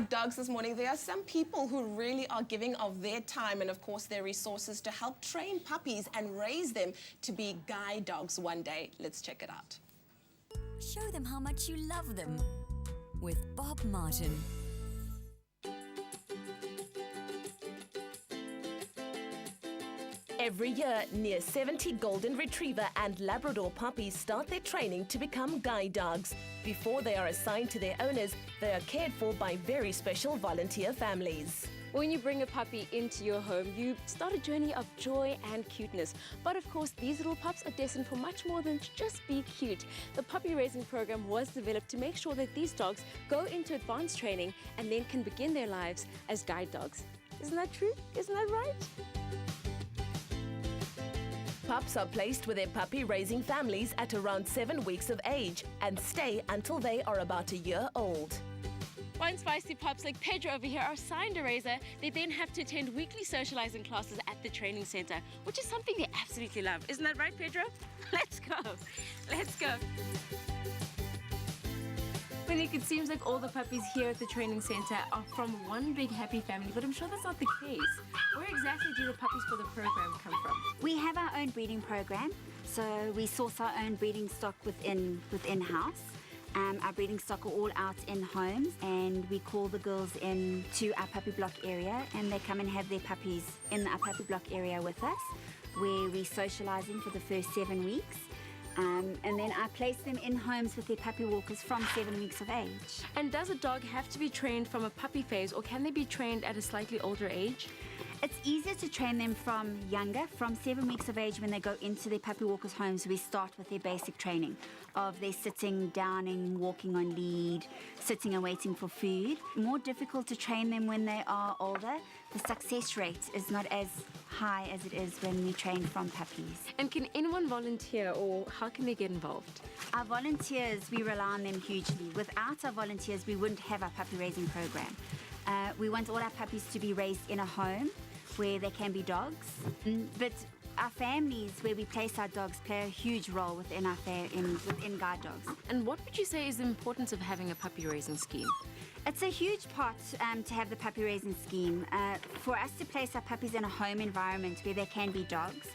about dogs this morning, there are some people who really are giving of their time and, of course, their resources to help train puppies and raise them to be guide dogs one day. Let's check it out. Show them how much you love them with Bob Martin. Every year, near 70 Golden Retriever and Labrador puppies start their training to become guide dogs. Before they are assigned to their owners, they are cared for by very special volunteer families. When you bring a puppy into your home, you start a journey of joy and cuteness. But of course, these little pups are destined for much more than just be cute. The puppy raising program was developed to make sure that these dogs go into advanced training and then can begin their lives as guide dogs. Isn't that true? Isn't that right? Pups are placed with their puppy-raising families at around 7 weeks of age and stay until they are about a year old. Once feisty pups like Pedro over here are assigned a raiser, they then have to attend weekly socializing classes at the training center, which is something they absolutely love. Isn't that right, Pedro? Let's go. Let's go. Monique, it seems like all the puppies here at the training center are from one big happy family, but I'm sure that's not the case. Where exactly do the puppies for the program come from? We have our own breeding program, so we source our own breeding stock within-house. Our breeding stock are all out in homes, and we call the girls in to our puppy block area, and they come and have their puppies in our puppy block area with us, where we socialise them for the first 7 weeks. And then I place them in homes with their puppy walkers from 7 weeks of age. And does a dog have to be trained from a puppy phase, or can they be trained at a slightly older age? It's easier to train them from younger, from 7 weeks of age when they go into their puppy walkers' homes. We start with their basic training of their sitting, downing, walking on lead, sitting and waiting for food. More difficult to train them when they are older. The success rate is not as high as it is when we train from puppies. And can anyone volunteer, or how can they get involved? Our volunteers, we rely on them hugely. Without our volunteers, we wouldn't have our puppy raising program. We want all our puppies to be raised in a home where they can be dogs. But our families, where we place our dogs, play a huge role within guide dogs. And what would you say is the importance of having a puppy raising scheme? It's a huge part to have the puppy raising scheme. For us to place our puppies in a home environment where they can be dogs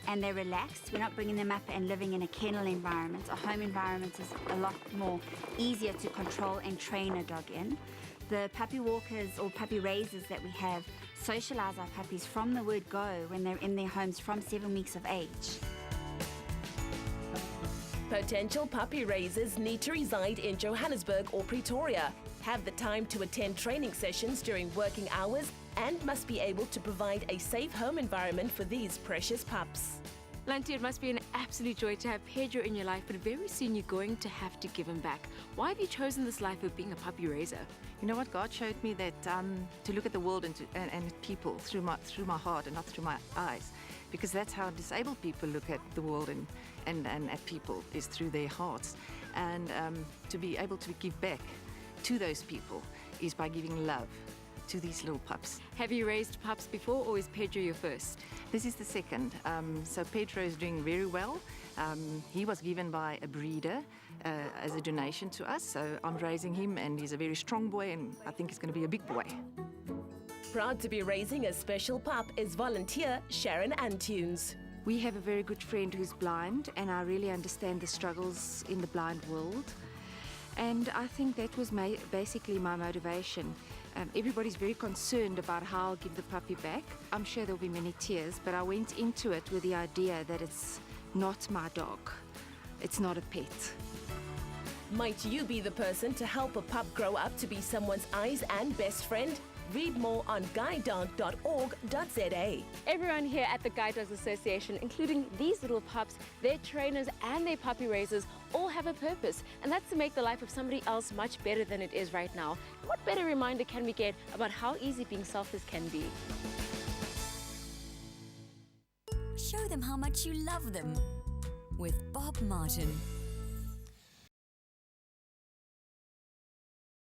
and they're relaxed, we're not bringing them up and living in a kennel environment. A home environment is a lot more easier to control and train a dog in. The puppy walkers or puppy raisers that we have socialise our puppies from the word go when they're in their homes from 7 weeks of age. Potential puppy raisers need to reside in Johannesburg or Pretoria, have the time to attend training sessions during working hours, and must be able to provide a safe home environment for these precious pups. Lanti, it must be an absolute joy to have Pedro in your life, but very soon you're going to have to give him back. Why have you chosen this life of being a puppy raiser? You know what? God showed me that to look at the world and at people through my heart and not through my eyes, because that's how disabled people look at the world and at people, is through their hearts. And to be able to give back to those people is by giving love to these little pups. Have you raised pups before, or is Pedro your first? This is the second. So Pedro is doing very well. He was given by a breeder as a donation to us, so I'm raising him, and he's a very strong boy, and I think he's going to be a big boy. Proud to be raising a special pup is volunteer Sharon Antunes. We have a very good friend who's blind, and I really understand the struggles in the blind world. And I think that was basically my motivation. Everybody's very concerned about how I'll give the puppy back. I'm sure there'll be many tears, but I went into it with the idea that it's not my dog. It's not a pet. Might you be the person to help a pup grow up to be someone's eyes and best friend? Read more on guidedog.org.za. Everyone here at the Guide Dogs Association, including these little pups, their trainers and their puppy raisers, all have a purpose, and that's to make the life of somebody else much better than it is right now. What better reminder can we get about how easy being selfless can be? Show them how much you love them with Bob Martin.